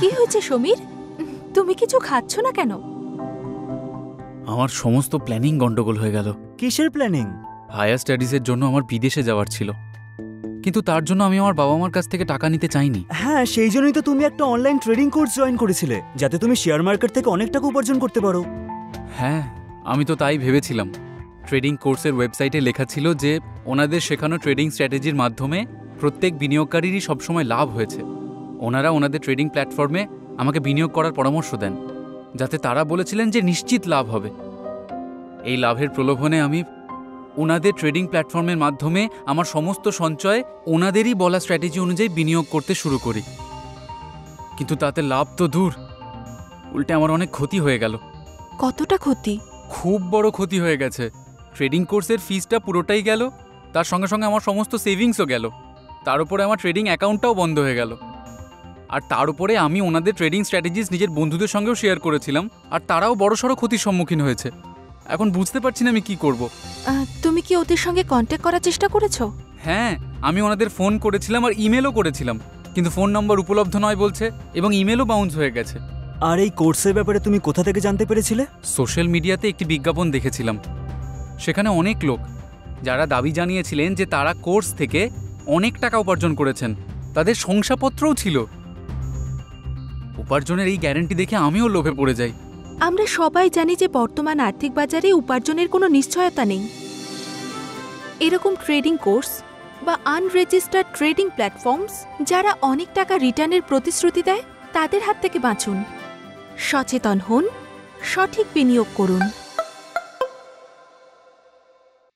কি হয়েছে সমীর? তুমি কিছু খাচ্ছ না কেন? আমার সমস্ত প্ল্যানিং গন্ডগোল হয়ে গেল। কিসের প্ল্যানিং? হায়ার স্টাডিজের জন্য আমার বিদেশে যাওয়ার ছিল, কিন্তু তার জন্য আমি আমার বাবা মার কাছ থেকে টাকা নিতে চাইনি। হ্যাঁ, সেই জন্যই তো তুমি একটা অনলাইন ট্রেডিং কোর্স জয়েন করেছিলে, যাতে তুমি শেয়ার মার্কেট থেকে অনেক টাকা উপার্জন করতে পারো। হ্যাঁ, আমি তো তাই ভেবেছিলাম। ট্রেডিং কোর্সের ওয়েবসাইটে লেখা ছিল যে ওনাদের শেখানো ট্রেডিং স্ট্র্যাটেজির মাধ্যমে প্রত্যেক বিনিয়োগকারীরই সবসময় লাভ হয়েছে। ওনারা ওনাদের ট্রেডিং প্ল্যাটফর্মে আমাকে বিনিয়োগ করার পরামর্শ দেন, যাতে তারা বলেছিলেন যে নিশ্চিত লাভ হবে। এই লাভের প্রলোভনে আমি ওনাদের ট্রেডিং প্ল্যাটফর্মের মাধ্যমে আমার সমস্ত সঞ্চয় ওনাদেরই বলা স্ট্র্যাটেজি অনুযায়ী বিনিয়োগ করতে শুরু করি। কিন্তু তাতে লাভ তো দূর, উল্টে আমার অনেক ক্ষতি হয়ে গেল। কতটা ক্ষতি? খুব বড় ক্ষতি হয়ে গেছে। ট্রেডিং কোর্সের ফিসটা পুরোটাই গেল, তার সঙ্গে সঙ্গে আমার সমস্ত সেভিংসও গেল, তার উপরে আমার ট্রেডিং অ্যাকাউন্টটাও বন্ধ হয়ে গেল। আর তার উপরে আমি ওনাদের ট্রেডিং স্ট্র্যাটেজিস নিজের বন্ধুদের সঙ্গেও শেয়ার করেছিলাম, আর তারাও বড়সড় ক্ষতির সম্মুখীন হয়েছে। এখন বুঝতে পারছি না আমি কি করব। তুমি কি ওদের সঙ্গে কন্ট্যাক্ট করার চেষ্টা করেছো? হ্যাঁ, আমি ওনাদের ফোন করেছিলাম আর ইমেলও করেছিলাম, কিন্তু ফোন নম্বর উপলব্ধ নয় বলছে এবং ইমেলও বাউন্স হয়ে গেছে। আর এই কোর্সের ব্যাপারে তুমি কোথা থেকে জানতে পেরেছিলে? সোশ্যাল মিডিয়াতে একটি বিজ্ঞাপন দেখেছিলাম। সেখানে অনেক লোক যারা দাবি জানিয়েছিলেন যে তারা কোর্স থেকে অনেক টাকা উপার্জন করেছেন, তাদের শংসাপত্রও ছিল। উপার্জনের এই গ্যারান্টি দেখে আমিও লোভে পড়ে যাই। আমরা সবাই জানি যে বর্তমান আর্থিক বাজারে উপার্জনের কোনো নিশ্চয়তা নেই। এরকম ট্রেডিং কোর্স বা আনরেজিস্টার্ড ট্রেডিং প্ল্যাটফর্মস যারা অনেক টাকা রিটার্নের প্রতিশ্রুতি দেয়, তাদের হাত থেকে বাঁচুন। সচেতন হন, সঠিক বিনিয়োগ করুন।